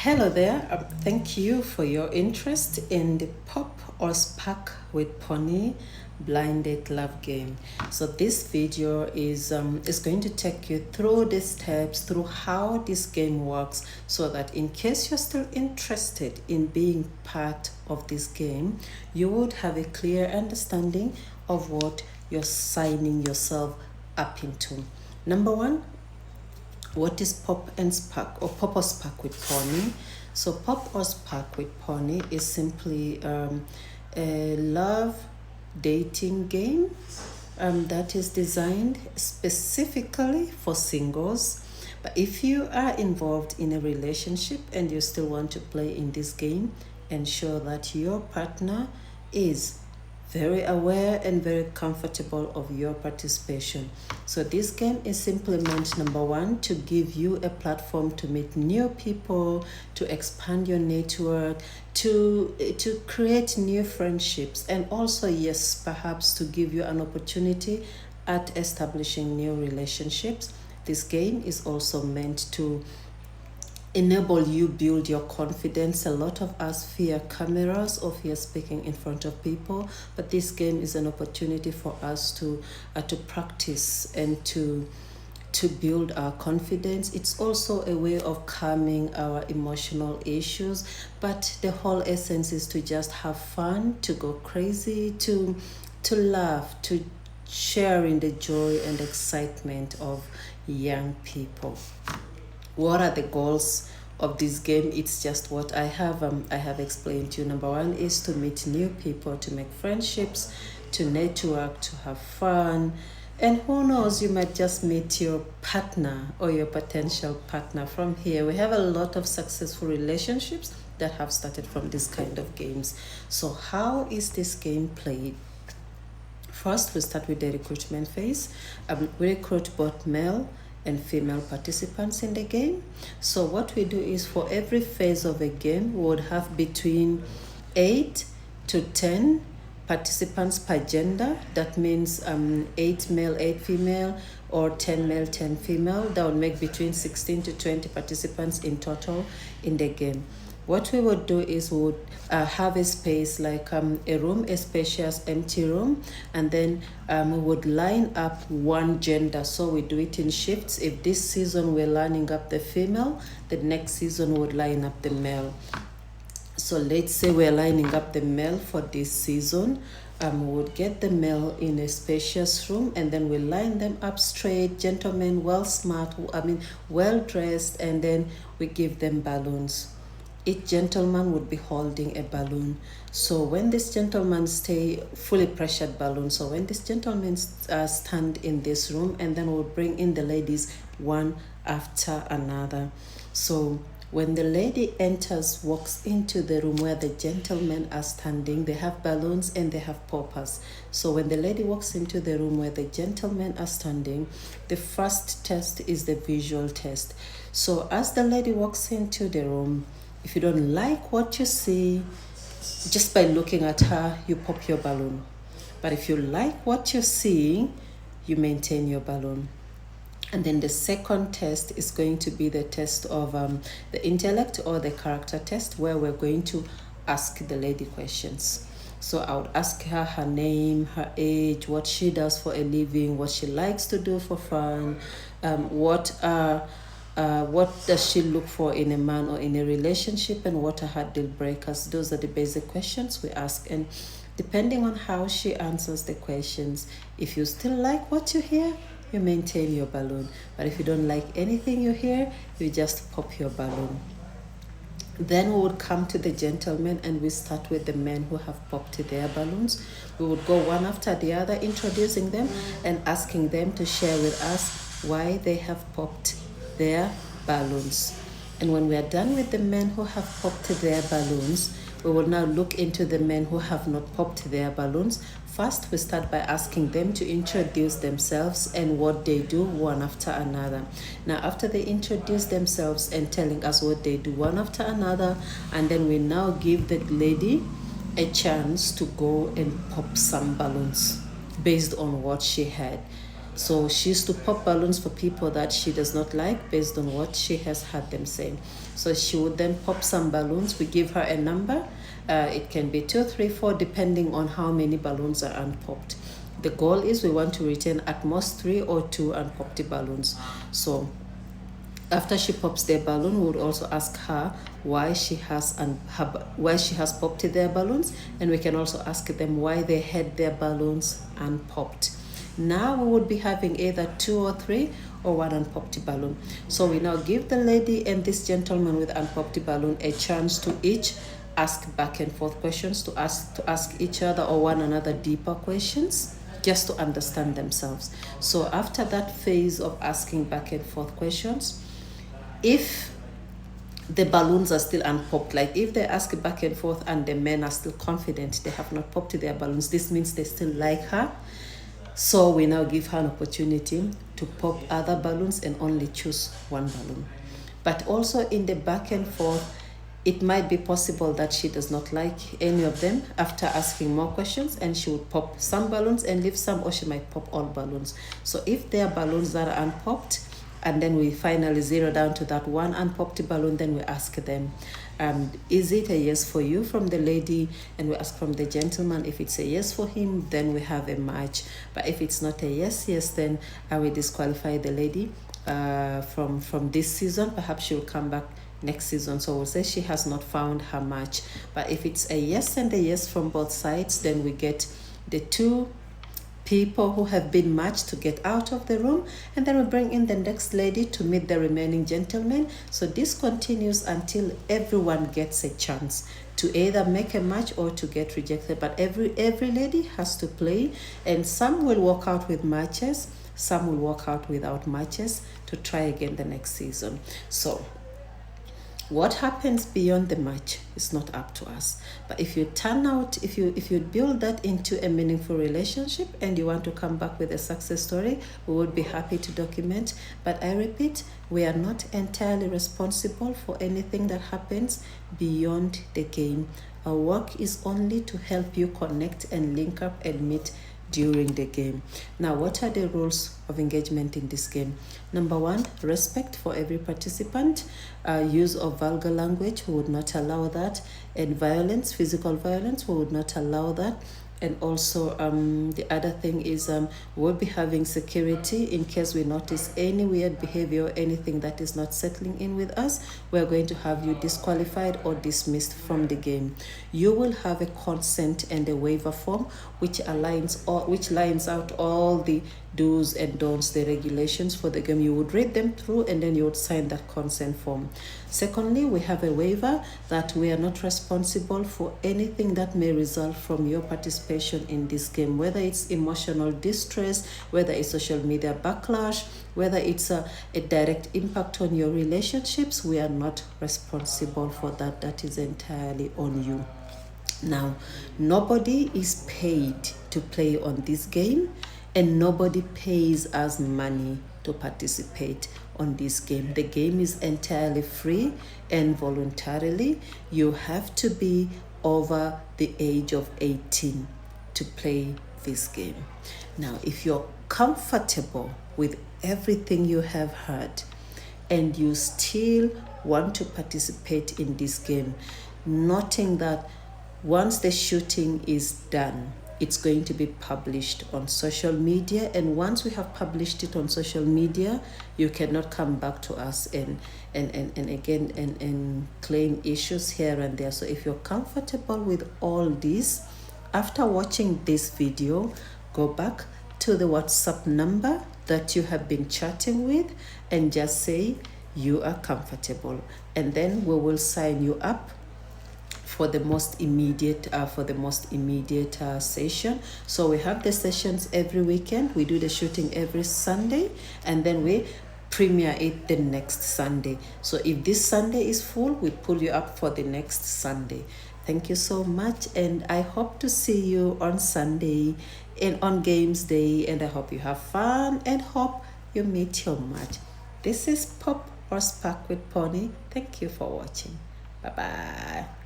Hello there. Thank you for your interest in the Pop or Spark with Pony blind date love game. So this video is going to take you through the steps through how this game works, so that in case you're still interested in being part of this game, you would have a clear understanding of what you're signing yourself up into. Number one, what is Pop and Spark, or Pop or Spark with Pony? So Pop or Spark with Pony is simply a love dating game that is designed specifically for singles. But if you are involved in a relationship and you still want to play in this game, ensure that your partner is very aware and very comfortable of your participation. So this game is simply meant, number one, to give you a platform to meet new people, to expand your network, to create new friendships, and also, yes, perhaps to give you an opportunity at establishing new relationships. This game is also meant to enable you build your confidence. A lot of us fear cameras or fear speaking in front of people, but this game is an opportunity for us to practice and to build our confidence. It's also a way of calming our emotional issues, but the whole essence is to just have fun, to go crazy, to laugh, to share in the joy and excitement of young people. What are the goals of this game? It's just what I have explained to you. Number one is to meet new people, to make friendships, to network, to have fun, and who knows, you might just meet your partner or your potential partner from here. We have a lot of successful relationships that have started from this kind of games. So how is this game played? First, we start with the recruitment phase. We recruit both male and female participants in the game. So what we do is, for every phase of a game, we would have between 8 to 10 participants per gender. That means 8 male, 8 female, or 10 male, 10 female. That would make between 16 to 20 participants in total in the game. What we would do is we would have a space like a room, a spacious empty room, and then we would line up one gender. So we do it in shifts. If this season we're lining up the female, the next season we would line up the male. So let's say we're lining up the male for this season. We would get the male in a spacious room, and then we line them up straight, gentlemen, well dressed, and then we give them balloons. Each gentleman would be holding a balloon. So when this gentleman fully pressured balloon, so when this gentleman stand in this room, and then we'll bring in the ladies one after another. So when the lady walks into the room where the gentlemen are standing, they have balloons and they have poppers. So when the lady walks into the room where the gentlemen are standing, the first test is the visual test. So as the lady walks into the room, if you don't like what you see, just by looking at her, you pop your balloon. But if you like what you're seeing, you maintain your balloon. And then the second test is going to be the test of the intellect, or the character test, where we're going to ask the lady questions. So I would ask her her name, her age, what she does for a living, what she likes to do for fun, what does she look for in a man or in a relationship, and what are her deal breakers. Those are the basic questions we ask, and depending on how she answers the questions, if you still like what you hear, you maintain your balloon. But if you don't like anything you hear, you just pop your balloon. Then we would come to the gentlemen, and we start with the men who have popped their balloons. We would go one after the other, introducing them and asking them to share with us why they have popped their balloons. And when we are done with the men who have popped their balloons, we will now look into the men who have not popped their balloons. First, we start by asking them to introduce themselves and what they do one after another. Now, after they introduce themselves and telling us what they do one after another, and then we now give the lady a chance to go and pop some balloons based on what she had. So she used to pop balloons for people that she does not like based on what she has had them say. So she would then pop some balloons. We give her a number. It can be 2, 3, 4, depending on how many balloons are unpopped. The goal is we want to retain at most 3 or 2 unpopped balloons. So after she pops their balloon, we would also ask her why she has popped their balloons, and we can also ask them why they had their balloons unpopped. Now we would be having either 2 or 3 or 1 unpopped balloon. So we now give the lady and this gentleman with unpopped balloon a chance to each ask back and forth questions, to ask each other or one another deeper questions, just to understand themselves. So after that phase of asking back and forth questions, if the balloons are still unpopped, like if they ask back and forth and the men are still confident they have not popped their balloons, this means they still like her. So we now give her an opportunity to pop other balloons and only choose 1 balloon. But also in the back and forth, it might be possible that she does not like any of them after asking more questions, and she would pop some balloons and leave some, or she might pop all balloons. So if there are balloons that are unpopped, and then we finally zero down to that 1 unpopped balloon, then we ask them, is it a yes for you from the lady? And we ask from the gentleman. If it's a yes for him, then we have a match. But if it's not a yes, then I will disqualify the lady from this season. Perhaps she will come back next season. So we'll say she has not found her match. But if it's a yes and a yes from both sides, then we get the 2 people who have been matched to get out of the room, and then we bring in the next lady to meet the remaining gentlemen. So this continues until everyone gets a chance to either make a match or to get rejected. But every lady has to play, and some will walk out with matches, some will walk out without matches to try again the next season. So what happens beyond the match is not up to us. But if you if you build that into a meaningful relationship and you want to come back with a success story, we would be happy to document. But I repeat, we are not entirely responsible for anything that happens beyond the game. Our work is only to help you connect and link up and meet during the game. Now, what are the rules of engagement in this game? Number 1, respect for every participant. Use of vulgar language, we would not allow that. And violence, physical violence, we would not allow that. And also the other thing is we'll be having security in case we notice any weird behavior or anything that is not settling in with us. We're going to have you disqualified or dismissed from the game. You will have a consent and a waiver form which lines out all the do's and don'ts, the regulations for the game. You would read them through and then you would sign that consent form. Secondly, we have a waiver that we are not responsible for anything that may result from your participation in this game, whether it's emotional distress, whether it's social media backlash, whether it's a direct impact on your relationships. We are not responsible for that. That is entirely on you. Now, nobody is paid to play on this game, and nobody pays us money to participate on this game. The game is entirely free and voluntarily. You have to be over the age of 18 to play this game. Now, if you're comfortable with everything you have heard and you still want to participate in this game, noting that once the shooting is done, it's going to be published on social media, and once we have published it on social media, you cannot come back to us and claim issues here and there. So if you're comfortable with all this, after watching this video, go back to the WhatsApp number that you have been chatting with and just say you are comfortable, and then we will sign you up for the most immediate session. So we have the sessions every weekend. We do the shooting every Sunday, and then we premiere it the next Sunday. So if this Sunday is full, we pull you up for the next Sunday. Thank you so much, and I hope to see you on Sunday and on Games Day, and I hope you have fun and hope you meet your match. This is Pop or Spark with Pony. Thank you for watching. Bye bye.